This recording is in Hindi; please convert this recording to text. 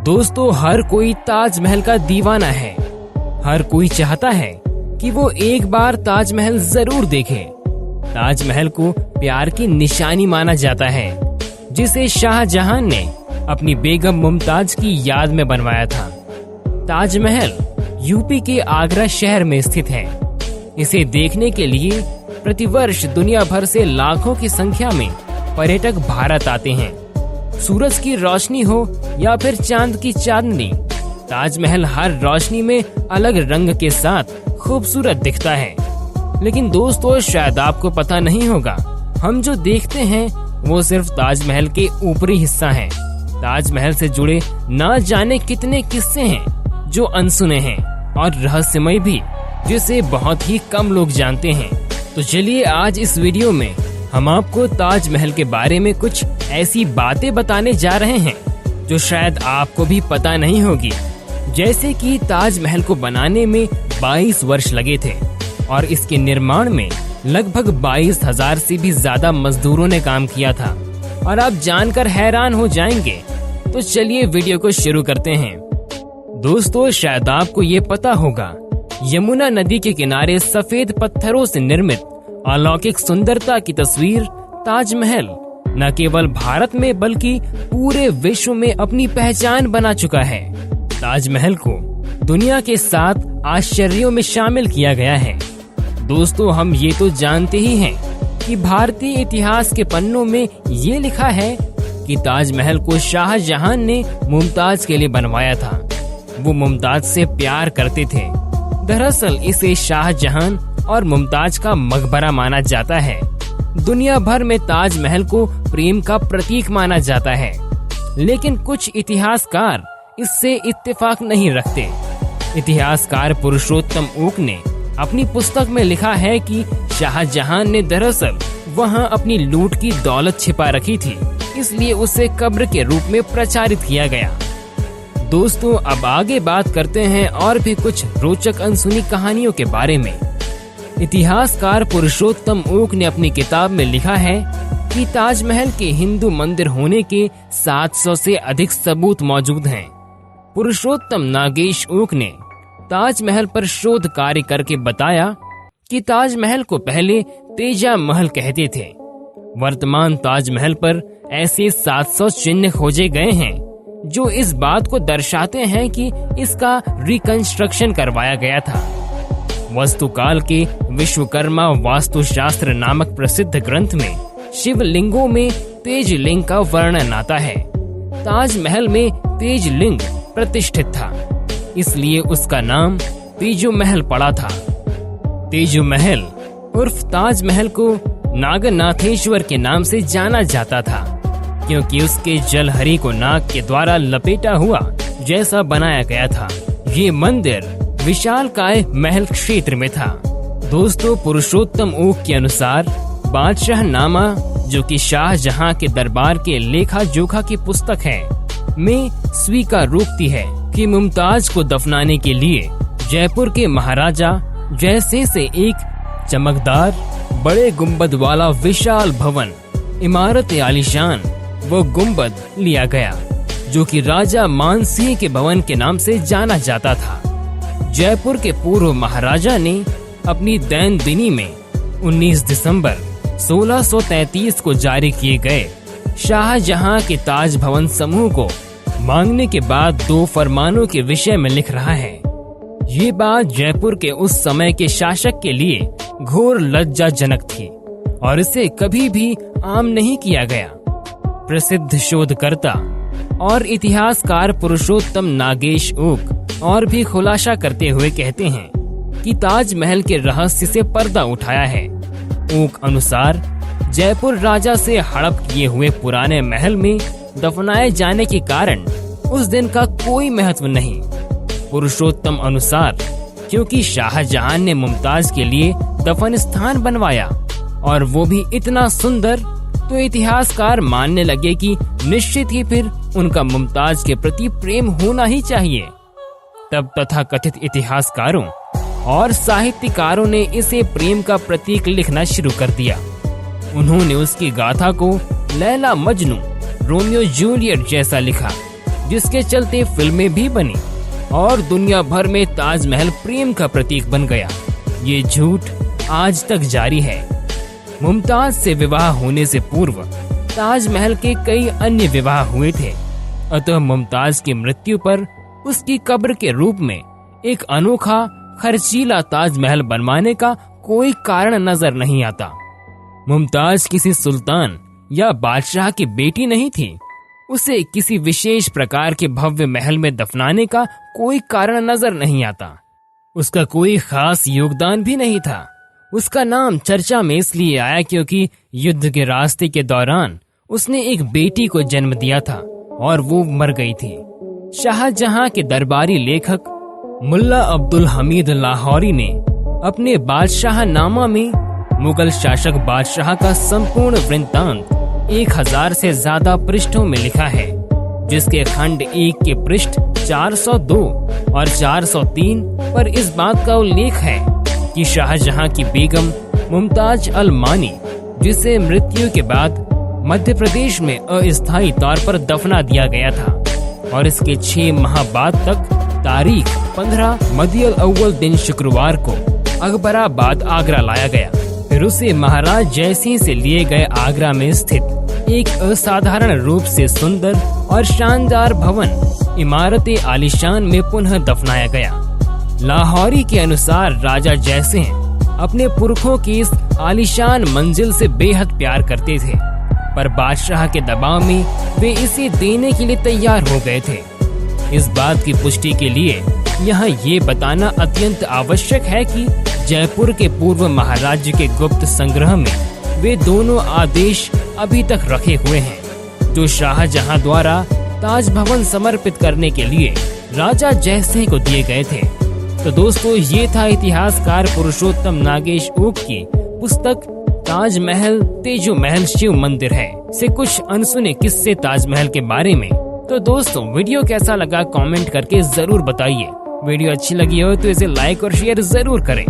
दोस्तों, हर कोई ताजमहल का दीवाना है। हर कोई चाहता है कि वो एक बार ताजमहल जरूर देखे। ताजमहल को प्यार की निशानी माना जाता है, जिसे शाहजहां ने अपनी बेगम मुमताज की याद में बनवाया था। ताजमहल यूपी के आगरा शहर में स्थित है। इसे देखने के लिए प्रतिवर्ष दुनिया भर से लाखों की संख्या में पर्यटक भारत आते हैं। सूरज की रोशनी हो या फिर चांद की चांदनी, ताजमहल हर रोशनी में अलग रंग के साथ खूबसूरत दिखता है। लेकिन दोस्तों, शायद आपको पता नहीं होगा, हम जो देखते हैं वो सिर्फ ताजमहल के ऊपरी हिस्सा है। ताजमहल से जुड़े ना जाने कितने किस्से हैं जो अनसुने हैं और रहस्यमय भी, जिसे बहुत ही कम लोग जानते हैं। तो चलिए आज इस वीडियो में हम आपको ताजमहल के बारे में कुछ ऐसी बातें बताने जा रहे हैं जो शायद आपको भी पता नहीं होगी। जैसे कि ताजमहल को बनाने में 22 वर्ष लगे थे और इसके निर्माण में लगभग 22,000 से भी ज्यादा मजदूरों ने काम किया था। और आप जानकर हैरान हो जाएंगे। तो चलिए वीडियो को शुरू करते हैं। दोस्तों, शायद आपको ये पता होगा, यमुना नदी के किनारे सफेद पत्थरों से निर्मित अलौकिक सुंदरता की तस्वीर ताजमहल न केवल भारत में बल्कि पूरे विश्व में अपनी पहचान बना चुका है। ताजमहल को दुनिया के 7 आश्चर्यों में शामिल किया गया है। दोस्तों, हम ये तो जानते ही हैं कि भारतीय इतिहास के पन्नों में ये लिखा है कि ताजमहल को शाहजहां ने मुमताज के लिए बनवाया था। वो मुमताज से प्यार करते थे। दरअसल इसे शाहजहां और मुमताज का मकबरा माना जाता है। दुनिया भर में ताजमहल को प्रेम का प्रतीक माना जाता है, लेकिन कुछ इतिहासकार इससे इत्तेफाक नहीं रखते। इतिहासकार पुरुषोत्तम ऊक ने अपनी पुस्तक में लिखा है कि शाहजहां ने दरअसल वहां अपनी लूट की दौलत छिपा रखी थी, इसलिए उसे कब्र के रूप में प्रचारित किया गया। दोस्तों, अब आगे बात करते हैं और भी कुछ रोचक अनसुनी कहानियों के बारे में। इतिहासकार पुरुषोत्तम ऊक ने अपनी किताब में लिखा है कि ताजमहल के हिंदू मंदिर होने के 700 से अधिक सबूत मौजूद हैं। पुरुषोत्तम नागेश ऊक ने ताजमहल पर शोध कार्य करके बताया कि ताजमहल को पहले तेजा महल कहते थे। वर्तमान ताजमहल पर ऐसे 700 चिन्ह खोजे गए हैं जो इस बात को दर्शाते हैं कि इसका रिकंस्ट्रक्शन करवाया गया था। वास्तुकाल के विश्वकर्मा वास्तुशास्त्र नामक प्रसिद्ध ग्रंथ में शिवलिंगों में तेज लिंग का वर्णन आता है। ताजमहल में तेज लिंग प्रतिष्ठित था, इसलिए उसका नाम तेजो महल पड़ा था। तेजो महल उर्फ ताजमहल को नागनाथेश्वर के नाम से जाना जाता था, क्योंकि उसके जलहरी को नाग के द्वारा लपेटा हुआ जैसा बनाया गया था। ये मंदिर विशालकाय महल क्षेत्र में था। दोस्तों, पुरुषोत्तम ऊक के अनुसार बादशाहनामा, जो कि शाहजहां के दरबार के लेखा जोखा की पुस्तक है, में स्वीकारोक्ति है कि मुमताज को दफनाने के लिए जयपुर के महाराजा जयसिंह से एक चमकदार बड़े गुंबद वाला विशाल भवन, इमारत आलीशान वो गुंबद लिया गया, जो कि राजा मानसिंह के भवन के नाम से जाना जाता था। जयपुर के पूर्व महाराजा ने अपनी दैनंदिनी में 19 दिसंबर 1633 को जारी किए गए शाहजहां के ताज भवन समूह को मांगने के बाद 2 फरमानों के विषय में लिख रहा है। ये बात जयपुर के उस समय के शासक के लिए घोर लज्जाजनक थी और इसे कभी भी आम नहीं किया गया। प्रसिद्ध शोधकर्ता और इतिहासकार पुरुषोत्तम नागेश ऊक और भी खुलासा करते हुए कहते हैं कि ताजमहल के रहस्य से पर्दा उठाया है। ऊक अनुसार जयपुर राजा से हड़प किए हुए पुराने महल में दफनाए जाने के कारण उस दिन का कोई महत्व नहीं। पुरुषोत्तम अनुसार क्योंकि शाहजहां ने मुमताज के लिए दफन स्थान बनवाया और वो भी इतना सुंदर, तो इतिहासकार मानने लगे कि निश्चित ही फिर उनका मुमताज के प्रति प्रेम होना ही चाहिए। तब तथाकथित इतिहासकारों और साहित्यकारों ने इसे प्रेम का प्रतीक लिखना शुरू कर दिया। उन्होंने उसकी गाथा को लैला मजनू, रोमियो जूलियट जैसा लिखा, जिसके चलते फिल्में भी बनी और दुनिया भर में ताजमहल प्रेम का प्रतीक बन गया। ये झूठ आज तक जारी है। मुमताज से विवाह होने से पूर्व ताजमहल के कई अन्य विवाह हुए थे, अतः मुमताज की मृत्यु पर उसकी कब्र के रूप में एक अनोखा खर्चीला ताजमहल बनवाने का कोई कारण नजर नहीं आता। मुमताज किसी सुल्तान या बादशाह की बेटी नहीं थी। उसे किसी विशेष प्रकार के भव्य महल में दफनाने का कोई कारण नजर नहीं आता। उसका कोई खास योगदान भी नहीं था। उसका नाम चर्चा में इसलिए आया क्योंकि युद्ध के रास्ते के दौरान उसने एक बेटी को जन्म दिया था और वो मर गई थी। शाहजहां के दरबारी लेखक मुल्ला अब्दुल हमीद लाहौरी ने अपने बादशाहनामा में मुगल शासक बादशाह का संपूर्ण वृत्तांत 1000 से ज्यादा पृष्ठों में लिखा है, जिसके खंड 1 के पृष्ठ 402 और 403 पर इस बात का उल्लेख है कि शाहजहां की बेगम मुमताज अल मानी, जिसे मृत्यु के बाद मध्य प्रदेश में अस्थायी तौर पर दफना दिया गया था और इसके 6 माह बाद तक तारीख 15 मदियल अव्वल दिन शुक्रवार को अकबराबाद आगरा लाया गया। फिर उसे महाराज जयसिंह से लिए गए आगरा में स्थित एक असाधारण रूप से सुंदर और शानदार भवन इमारत आलीशान में पुनः दफनाया गया। लाहौरी के अनुसार राजा जयसिंह अपने पुरखों की इस आलीशान मंजिल से बेहद प्यार करते थे, पर बादशाह के दबाव में वे इसे देने के लिए तैयार हो गए थे। इस बात की पुष्टि के लिए यहाँ ये बताना अत्यंत आवश्यक है कि जयपुर के पूर्व महाराज्य के गुप्त संग्रह में वे दोनों आदेश अभी तक रखे हुए हैं, जो शाहजहां द्वारा ताज भवन समर्पित करने के लिए राजा जयसिंह को दिए गए थे। तो दोस्तों, ये था इतिहासकार पुरुषोत्तम नागेश ओक की पुस्तक ताजमहल तेजो महल शिव मंदिर है से कुछ अनसुने किस्से ताजमहल के बारे में। तो दोस्तों, वीडियो कैसा लगा कमेंट करके जरूर बताइए। वीडियो अच्छी लगी हो तो इसे लाइक और शेयर जरूर करें।